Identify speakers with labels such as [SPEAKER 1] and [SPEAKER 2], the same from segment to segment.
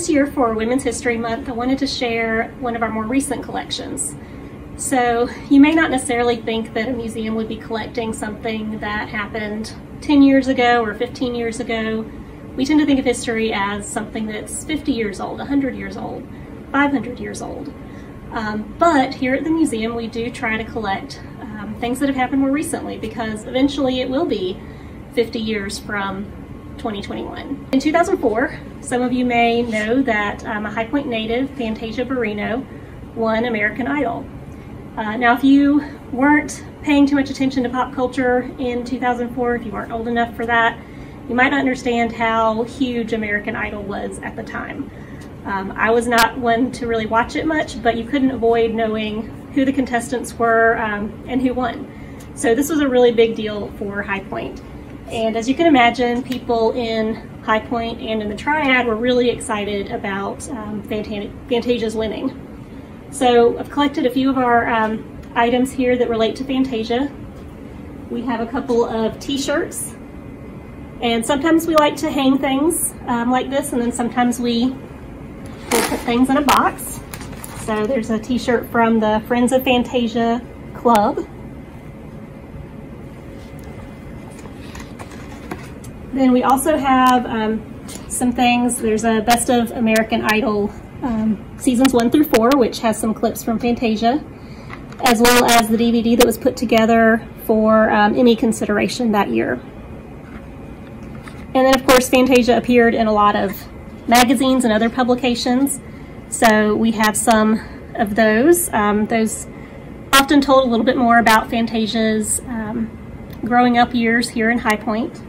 [SPEAKER 1] this year for Women's History Month, I wanted to share one of our more recent collections. So you may not necessarily think that a museum would be collecting something that happened 10 years ago or 15 years ago. We tend to think of history as something that's 50 years old, 100 years old, 500 years old. But here at the museum, we do try to collect things that have happened more recently, because eventually it will be 50 years from 2021. In 2004, some of you may know that a High Point native, Fantasia Barrino, won American Idol. Now, if you weren't paying too much attention to pop culture in 2004, if you weren't old enough for that, you might not understand how huge American Idol was at the time. I was not one to really watch it much, but you couldn't avoid knowing who the contestants were and who won. So this was a really big deal for High Point. And as you can imagine, people in High Point and in the Triad were really excited about Fantasia's winning. So I've collected a few of our items here that relate to Fantasia. We have a couple of t-shirts, and sometimes we like to hang things like this, and then sometimes we will put things in a box. So there's a t-shirt from the Friends of Fantasia Club. Then we also have some things. There's a Best of American Idol seasons 1 through 4, which has some clips from Fantasia, as well as the DVD that was put together for Emmy consideration that year. And then of course Fantasia appeared in a lot of magazines and other publications, so we have some of those. Those often told a little bit more about Fantasia's growing up years here in High Point.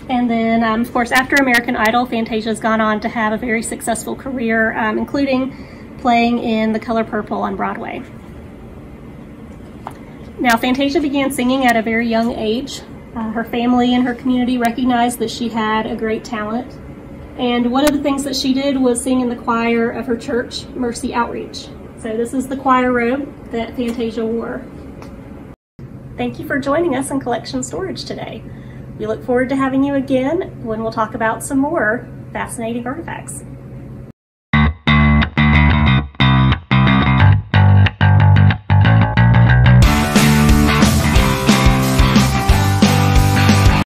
[SPEAKER 1] And then, of course, after American Idol, Fantasia's gone on to have a very successful career, including playing in The Color Purple on Broadway. Now, Fantasia began singing at a very young age. Her family and her community recognized that she had a great talent. And one of the things that she did was sing in the choir of her church, Mercy Outreach. So this is the choir robe that Fantasia wore. Thank you for joining us in Collection Storage today. We look forward to having you again when we'll talk about some more fascinating artifacts.